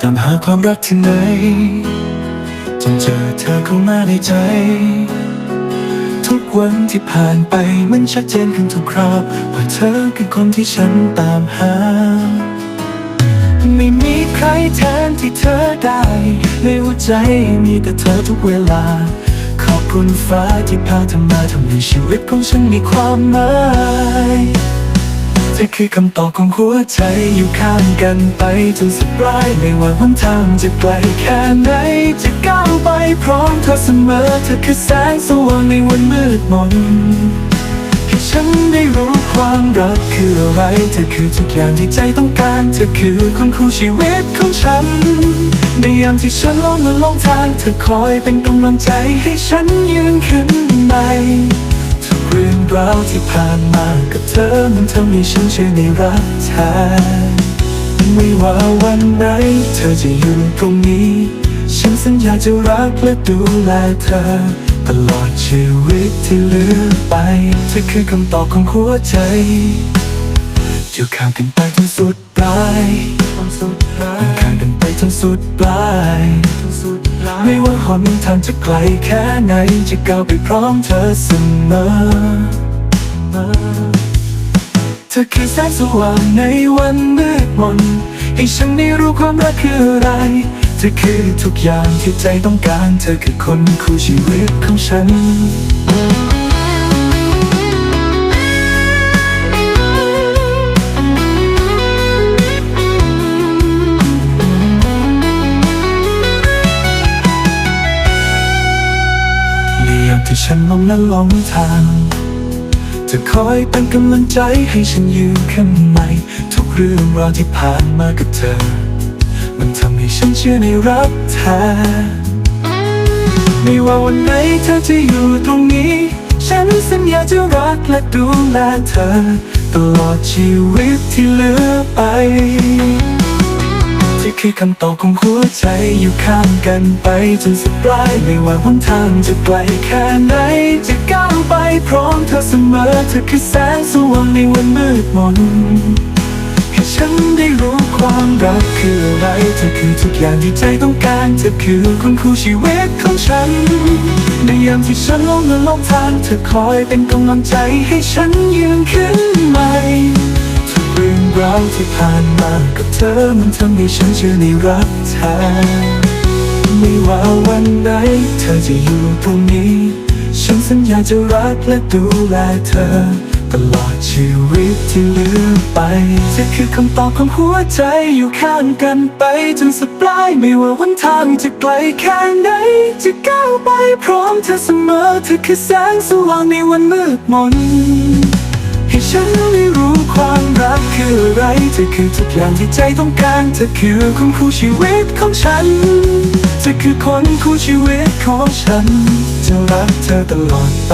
ตามหาความรักที่ไหนจนเจอเธอเข้ามาในใจทุกวันที่ผ่านไปมันชัดเจนขึ้นทุกคราวว่าเธอคือคนที่ฉันตามหาไม่มีใครแทนที่เธอได้ในหัวใจมีแต่เธอทุกเวลาขอบคุณฟ้าที่พาเธอมาทำให้ชีวิตของฉันมีความหมายเธอคือคำตอบของหัวใจอยู่ข้างกันไปจนสุดปลายไม่ว่าหนทางจะไกลแค่ไหนจะก้าวไปพร้อมเธอเสมอเธอคือแสงสว่างในวันมืดมนให้ฉันได้รู้ความรักคืออะไรเธอคือทุกอย่างที่ใจต้องการเธอคือคนคู่ชีวิตของฉันในยามที่ฉันหลงทางเธอคอยเป็นกำลังใจให้ฉันยืนขึ้นใหม่เรื่องราวที่ผ่านมากับเธอมันทำให้ฉันเชื่อในรักแท้ไม่ว่าวันไหนเธอจะอยู่ตรงนี้ฉันสัญญาจะรักและดูแลเธอตลอดชีวิตที่เหลือไปเธอคือคำตอบของหัวใจอยู่ข้างกันไปจนสุดปลายข้างกันไปจนสุดปลายไม่ว่าหนทางจะไกลแค่ไหนจะก้าวไปพร้อมเธอเสมอเธอคือแสงสว่างในวันมืดมนให้ฉันได้รู้ความรักคืออะไรเธอคือทุกอย่างที่ใจต้องการเธอคือคนคู่ชีวิตของฉันที่ฉันหลงและหลงทางเธอคอยเป็นกำลังใจให้ฉันยืนขึ้นใหม่ทุกเรื่องราวที่ผ่านมากับเธอมันทำให้ฉันเชื่อในรักแท้ไม่ว่าวันไหนเธอจะอยู่ตรงนี้ฉันสัญญาจะรักและดูแลเธอตลอดชีวิตที่เหลือไปที่คือคำตอบของหัวใจอยู่ข้างกันไปจนสุดปลายไม่ว่าหนทางจะไกลแค่ไหนจะก้าวไปพร้อมเธอเสมอเธอคือแสงสว่างในวันมืดมนให้ฉันได้รู้ความรักคืออะไรเธอคือทุกอย่างที่ใจต้องการเธอคือคนคู่ชีวิตของฉันในยามที่ฉันหลงทางเธอคอยเป็นกำลังใจให้ฉันยืนขึ้นใหม่เรื่องราวที่ผ่านมากับเธอมันทำให้ฉันเชื่อในรักแท้ไม่ว่าวันไหนเธอจะอยู่ตรงนี้ฉันสัญญาจะรักและดูแลเธอตลอดชีวิตที่เหลือไปเธอคือคำตอบของหัวใจอยู่ข้างกันไปจนสุดปลายไม่ว่าวันทางจะไกลแค่ไหนจะก้าวไปพร้อมเธอเสมอเธอคือแสงสว่างในวันมืดมนให้ฉันได้รู้ความรักคืออะไรเธอคือทุกอย่างที่ใจต้องการเธอคือคนคู่ชีวิตของฉันเธอคือคนคู่ชีวิตของฉันจะรักเธอตลอดไป